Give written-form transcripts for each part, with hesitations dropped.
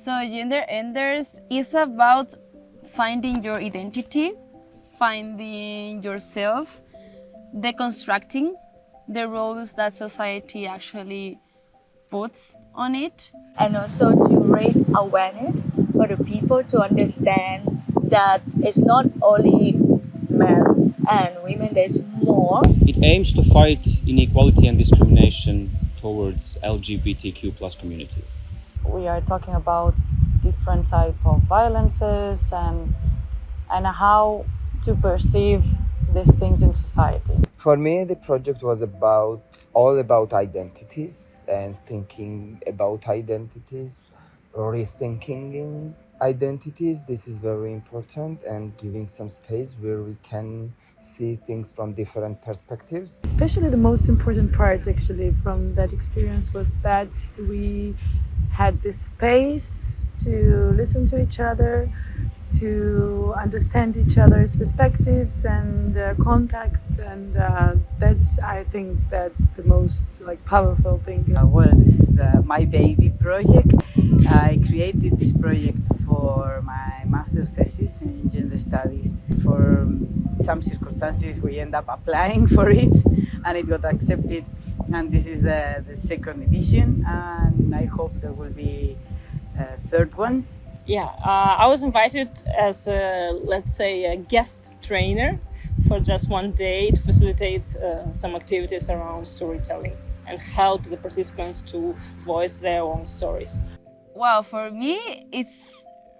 So Gender Enders is about finding your identity, finding yourself, deconstructing the roles that society actually puts on it. And also to raise awareness for the people to understand that it's not only men and women, there's more. It aims to fight inequality and discrimination towards LGBTQ plus community. We are talking about different type of violences and how to perceive these things in society. For me, the project was all about identities and thinking about identities, rethinking identities. This is very important, and giving some space where we can see things from different perspectives. Especially the most important part actually from that experience was that we had this space to listen to each other, to understand each other's perspectives and context, and that's, I think, that the most powerful thing. Well, this is my baby project. I created this project for my master's thesis in gender studies. For some circumstances, we end up applying for it, and it got accepted. And this is the second edition, and I hope there will be a third one. Yeah, I was invited as a guest trainer for just one day to facilitate some activities around storytelling and help the participants to voice their own stories. Wow, for me it's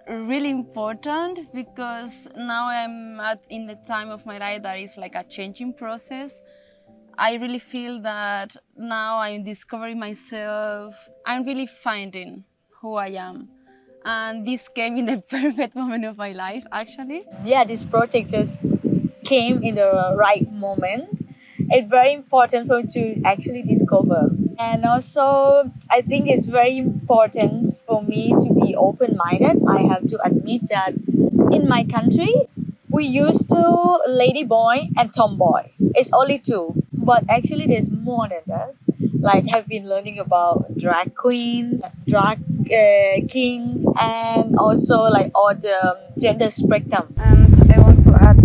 really important because now I'm in the time of my life that is like a changing process. I really feel that now I'm discovering myself. I'm really finding who I am. And this came in the perfect moment of my life, actually. Yeah, this project just came in the right moment. It's very important for me to actually discover. And also, I think it's very important for me to be open-minded. I have to admit that in my country, we used to ladyboy and tomboy. It's only two. But actually, there's more than that. Like, I've been learning about drag queens, drag kings, and also like all the gender spectrum. And I want to add,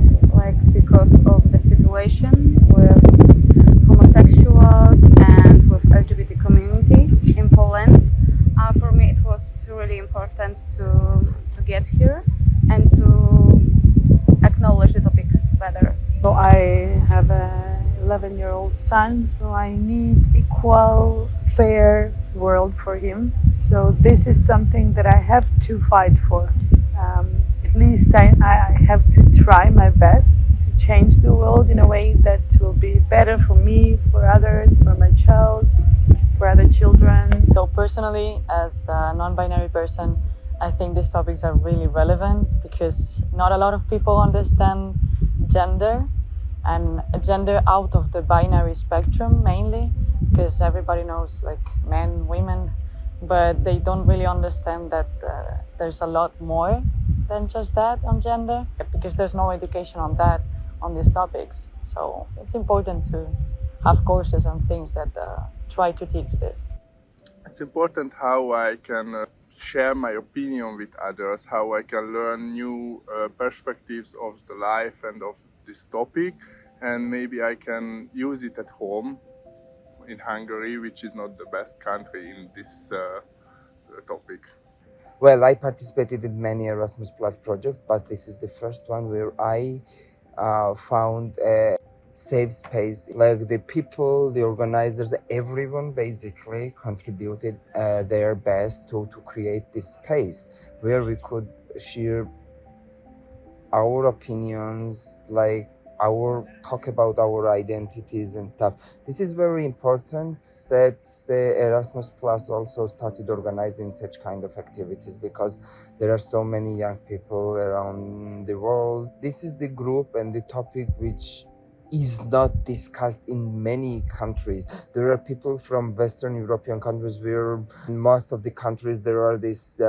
because of the situation with homosexuals and with LGBT community in Poland, for me it was really important to get here and to acknowledge the topic better. So I have a 11-year-old son, so I need equal, fair world for him. So this is something that I have to fight for. At least I have to try my best to change the world in a way that will be better for me, for others, for my child, for other children. So personally, as a non-binary person, I think these topics are really relevant because not a lot of people understand gender, and gender out of the binary spectrum mainly, because everybody knows men, women, but they don't really understand that there's a lot more than just that on gender, because there's no education on these topics. So it's important to have courses and things that try to teach this. It's important how I can share my opinion with others, how I can learn new perspectives of the life and of this topic, and maybe I can use it at home in Hungary, which is not the best country in this topic. Well, I participated in many Erasmus Plus projects, but this is the first one where I found a safe space. Like the people, the organizers, everyone basically contributed their best to create this space where we could share our opinions, talk about our identities and stuff. This is very important that the Erasmus Plus also started organizing such kind of activities, because there are so many young people around the world. This is the group and the topic which is not discussed in many countries. There are people from Western European countries where in most of the countries there are this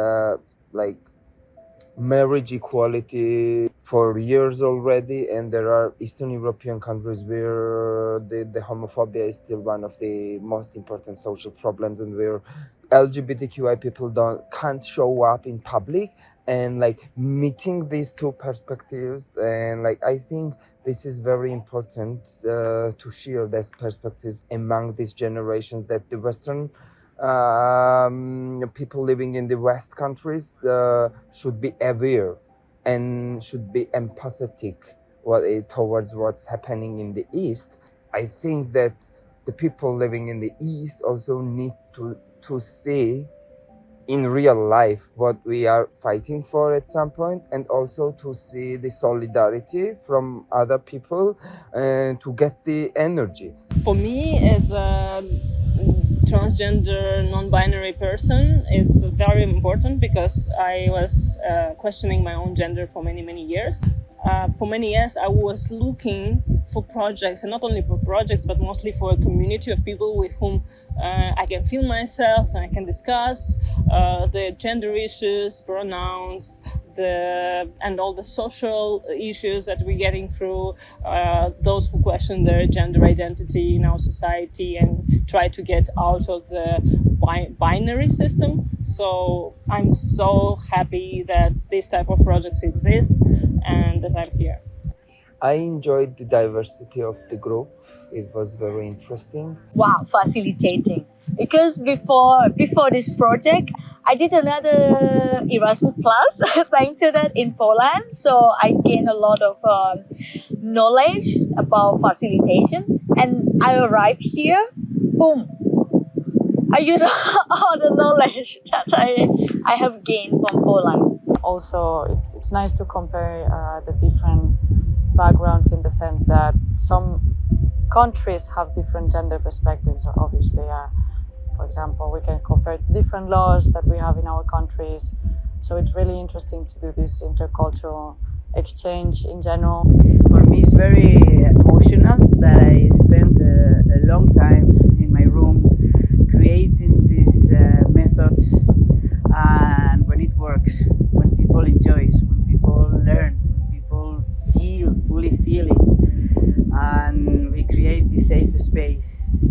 marriage equality for years already, and there are Eastern European countries where the homophobia is still one of the most important social problems, and where LGBTQI people can't show up in public. And like meeting these two perspectives, and like I think this is very important to share this perspective among these generations, that the Western people living in the West countries should be aware and should be empathetic towards what's happening in the East. I think that the people living in the East also need to see in real life what we are fighting for at some point, and also to see the solidarity from other people and to get the energy. For me, as a transgender, non-binary person, it's very important because I was questioning my own gender for many years. For many years, I was looking for projects, and not only for projects, but mostly for a community of people with whom I can feel myself and I can discuss the gender issues, pronouns, and all the social issues that we're getting through, those who question their gender identity in our society and try to get out of the binary system. So I'm so happy that this type of projects exist and that I'm here. I enjoyed the diversity of the group. It was very interesting. Wow, facilitating. Because before this project, I did another Erasmus Plus, thanks to that, in Poland. So I gained a lot of knowledge about facilitation. And I arrived here, boom. I use all the knowledge that I have gained from Poland. Also, it's nice to compare the different backgrounds, in the sense that some countries have different gender perspectives, obviously. For example, we can compare different laws that we have in our countries. So it's really interesting to do this intercultural exchange in general. For me, it's very emotional that I spent a long time in my room creating these methods, and when it works, when people enjoy it, when people learn, when people fully feel it, and we create this safe space.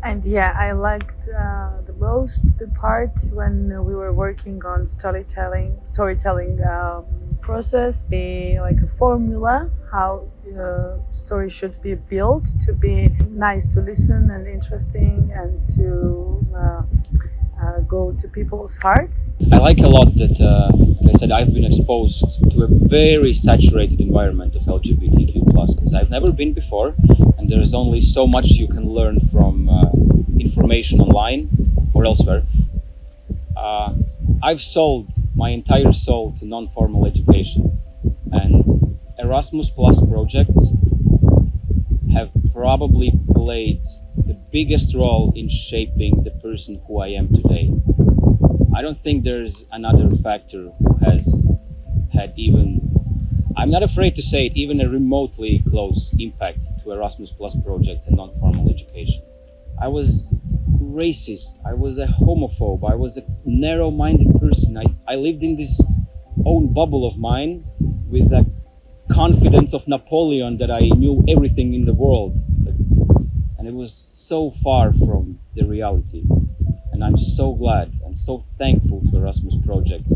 And yeah, I liked the most the part when we were working on storytelling process, like a formula, how story should be built to be nice to listen and interesting and to go to people's hearts. I like a lot that, like I said, I've been exposed to a very saturated environment of LGBTQ+, because I've never been before, and there's only so much you can learn from information online or elsewhere. I've sold my entire soul to non-formal education, and Erasmus Plus projects have probably played the biggest role in shaping the person who I am today. I don't think there's another factor who has had I'm not afraid to say it, even a remotely close impact to Erasmus Plus projects and non-formal education. I was racist, I was a homophobe, I was a narrow-minded person. I lived in this own bubble of mine with the confidence of Napoleon that I knew everything in the world. And it was so far from the reality. And I'm so glad and so thankful to Erasmus projects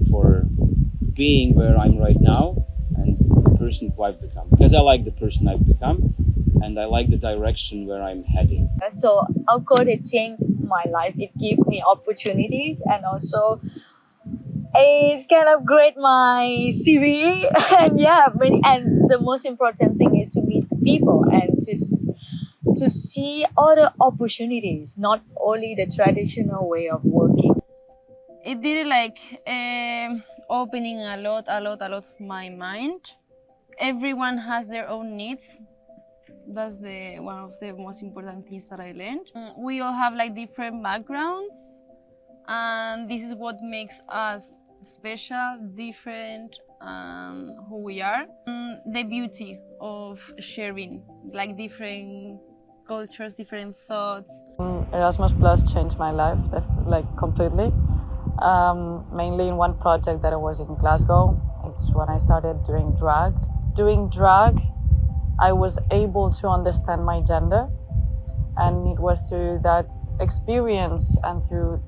for being where I'm right now and the person who I've become. Because I like the person I've become, and I like the direction where I'm heading. So of course it changed my life. It gave me opportunities, and also it kind of grade my CV. And yeah, and the most important thing is to meet people and to see other opportunities, not only the traditional way of working. It did opening a lot of my mind. Everyone has their own needs. That's one of the most important things that I learned. We all have different backgrounds, and this is what makes us special, different, who we are. The beauty of sharing, different cultures, different thoughts. Erasmus Plus changed my life, completely. Mainly in one project that I was in Glasgow. I moments when I started doing drag. Doing drag, I was able to understand my gender, and it was through that experience and through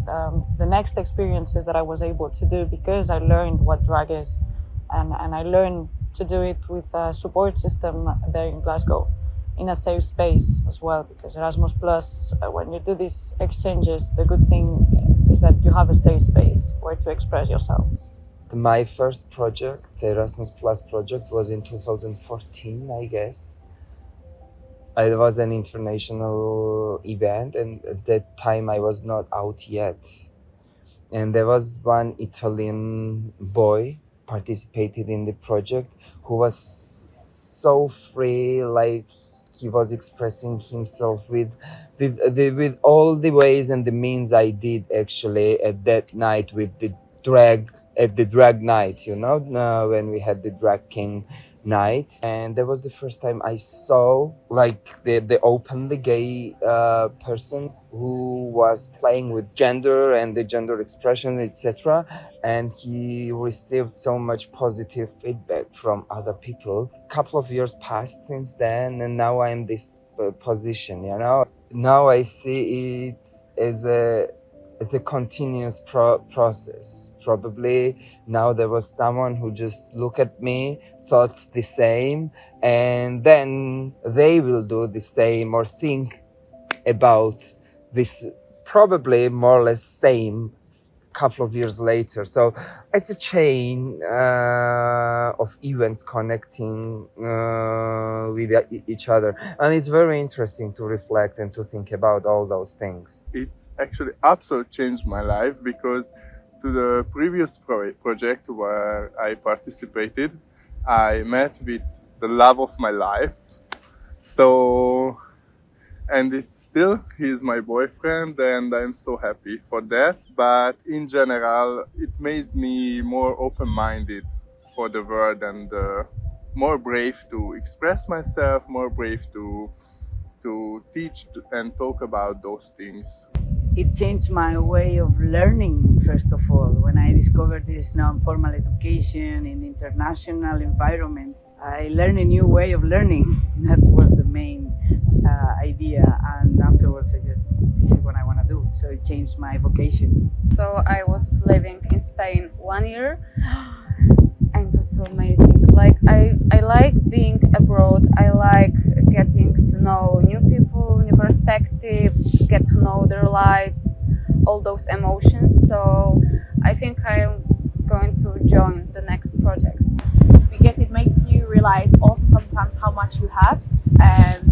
the next experiences that I was able to do, because I learned what drag is, and I learned to do it with a support system there in Glasgow, in a safe space as well, because Erasmus Plus, when you do these exchanges, the good thing is that you have a safe space where to express yourself. My first project, the Erasmus Plus project, was in 2014, I guess. It was an international event, and at that time I was not out yet. And there was one Italian boy participated in the project who was so free, like he was expressing himself with all the ways and the means I did actually at that night with the drag, at the drag night, you know, when we had the drag king night. And that was the first time I saw like the openly gay person who was playing with gender and the gender expression, etc. And he received so much positive feedback from other people. A couple of years passed since then, and now I'm in this position, you know. Now I see it as a continuous process. Probably now there was someone who just looked at me, thought the same, and then they will do the same or think about this probably more or less same couple of years later. So it's a chain of events connecting with each other, and it's very interesting to reflect and to think about all those things. It's actually absolutely changed my life, because to the previous project where I participated, I met with the love of my life. So, and he's my boyfriend, and I'm so happy for that. But in general, it made me more open-minded for the world, and more brave to express myself, more brave to teach and talk about those things. It changed my way of learning, first of all. When I discovered this non-formal education in international environments, I learned a new way of learning. That was the main idea, and afterwards this is what I want to do. So it changed my vocation. So I was living in Spain 1 year, and it was so amazing. Like I like being abroad. I like getting to know new people, new perspectives, get to know their lives, all those emotions. So I think I'm going to join the next project. Because it makes you realize also sometimes how much you have, and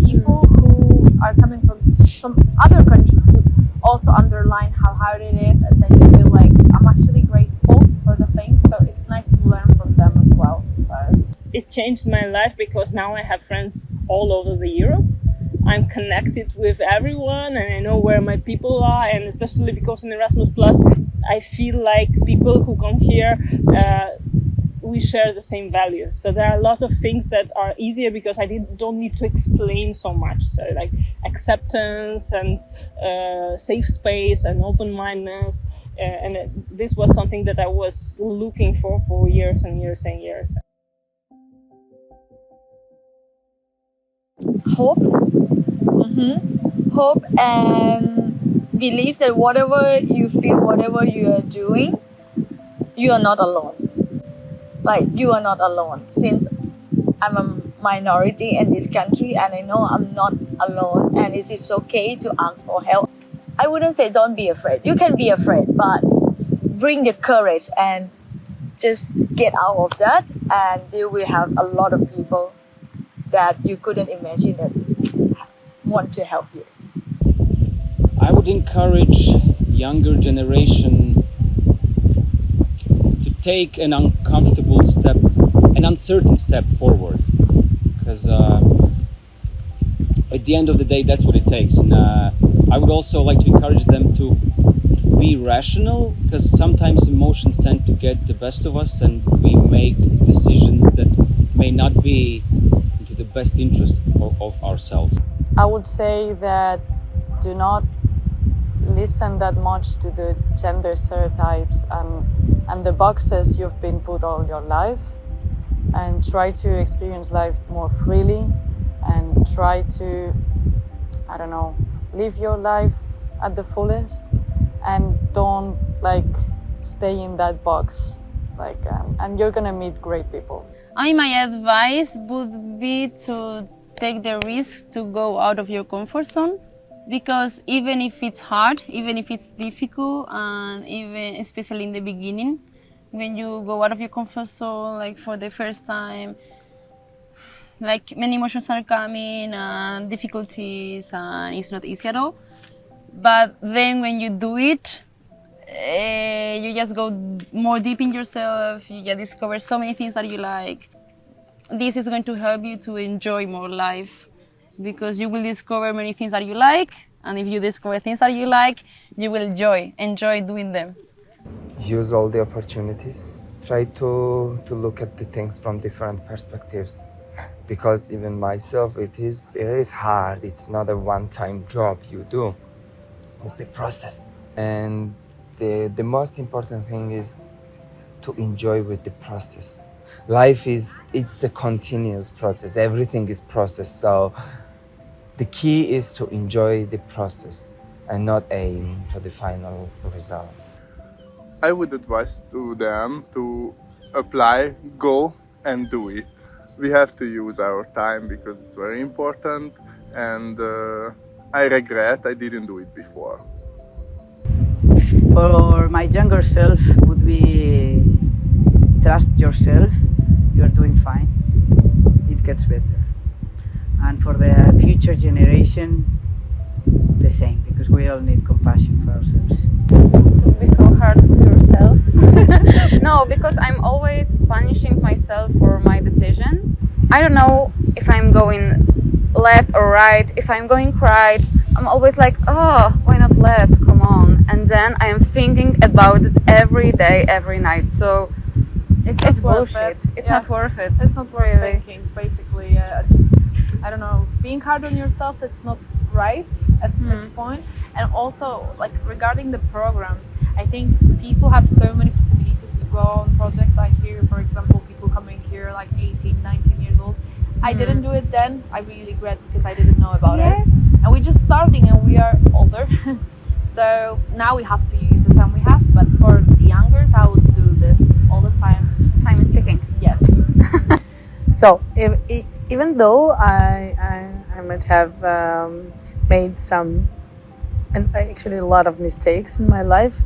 people who are coming from some other countries would also underline how hard it is, and then you feel like I'm actually grateful for the thing. So it's nice to learn from them as well. So it changed my life because now I have friends all over the Europe. I'm connected with everyone, and I know where my people are, and especially because in Erasmus Plus I feel like people who come here we share the same values. So there are a lot of things that are easier because I don't need to explain so much. So like acceptance and safe space and open-mindedness, and this was something that I was looking for years and years and years. Hope. Hope and believe that whatever you feel, whatever you are doing, you are not alone. Like, you are not alone. Since I'm a minority in this country, and I know I'm not alone, and it is okay to ask for help. I wouldn't say don't be afraid. You can be afraid, but bring the courage and just get out of that, and you will have a lot of people that you couldn't imagine that want to help you. I would encourage younger generation to take an uncomfortable step, an uncertain step forward, because at the end of the day that's what it takes. And I would also like to encourage them to be rational, because sometimes emotions tend to get the best of us and we make decisions that may not be into the best interest of ourselves. I would say that do not listen that much to the gender stereotypes and and the boxes you've been put all your life, and try to experience life more freely and try to, I don't know, live your life at the fullest and don't stay in that box, and you're gonna meet great people. My advice would be to take the risk to go out of your comfort zone, because even if it's hard, even if it's difficult, and even especially in the beginning, when you go out of your comfort zone, for the first time, many emotions are coming and difficulties, and it's not easy at all. But then when you do it, you just go more deep in yourself, you just discover so many things that you like. This is going to help you to enjoy more life, because you will discover many things that you like, and if you discover things that you like, you will enjoy doing them. Use all the opportunities. Try to look at the things from different perspectives, because even myself, it is hard. It's not a one-time job you do. It's the process. And the most important thing is to enjoy with the process. Life it's a continuous process. Everything is process. So the key is to enjoy the process and not aim for the final result. I would advise to them to apply, go and do it. We have to use our time because it's very important, and I regret I didn't do it before. For my younger self would be trust yourself, you're doing fine, it gets better. And for the future generation, the same, because we all need compassion for ourselves. Don't be so hard with yourself. No, because I'm always punishing myself for my decision. I don't know if I'm going left or right. If I'm going right, I'm always like, oh, why not left? Come on. And then I am thinking about it every day, every night. So it's bullshit. It's not worth it. It's not worth really thinking, basically. I don't know, being hard on yourself is not right at this point. And also, regarding the programs, I think people have so many possibilities to go on projects. I hear, for example, people coming here 18, 19 years old. I didn't do it then. I really regret because I didn't know about it. And we're just starting and we are older. So now we have to use the time we have. But for the youngers, I would do this all the time. Time is ticking. Yes. So even though I might have made some, and actually a lot of mistakes in my life,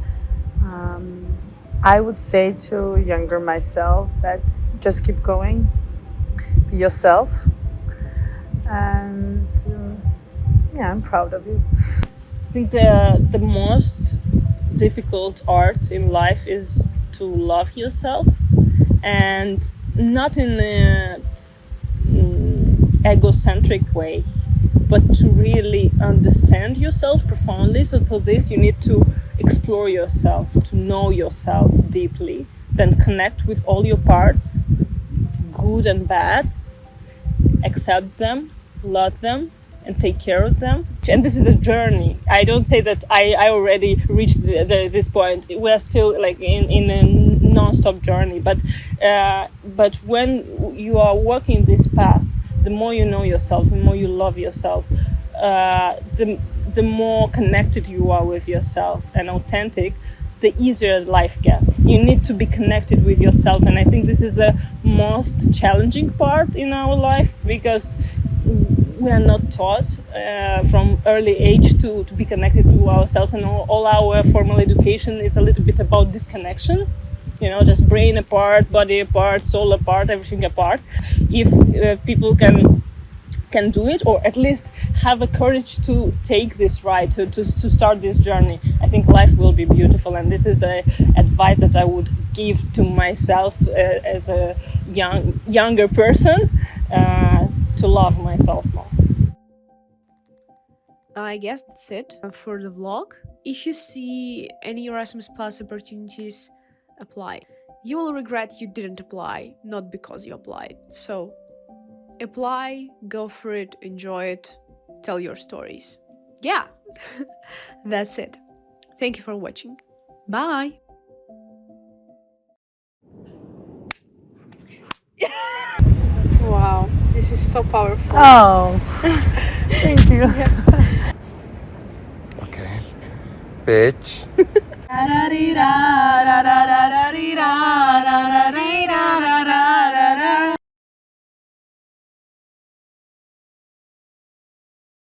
I would say to younger myself that just keep going, be yourself, and I'm proud of you. I think the most difficult art in life is to love yourself, and not in an egocentric way, but to really understand yourself profoundly. So for this you need to explore yourself, to know yourself deeply, then connect with all your parts, good and bad, accept them, love them, and take care of them. And this is a journey. I don't say that I already reached this point. We are still in a non-stop journey, but when you are walking this path, the more you know yourself, the more you love yourself, the more connected you are with yourself and authentic, the easier life gets. You need to be connected with yourself, and I think this is the most challenging part in our life, because we are not taught from early age to be connected to ourselves, and all our formal education is a little bit about disconnection, just brain apart, body apart, soul apart, everything apart. If people can do it, or at least have a courage to take this ride, to start this journey, I think life will be beautiful. And this is a advice that I would give to myself as a younger person, to love myself more. I guess that's it for the vlog. If you see any Erasmus Plus opportunities, apply. You will regret you didn't apply, not because you applied. So apply, go for it, enjoy it, tell your stories. Yeah, that's it. Thank you for watching. Bye! This is so powerful. Oh, thank you. Okay. Bitch. Da-da-dee-da.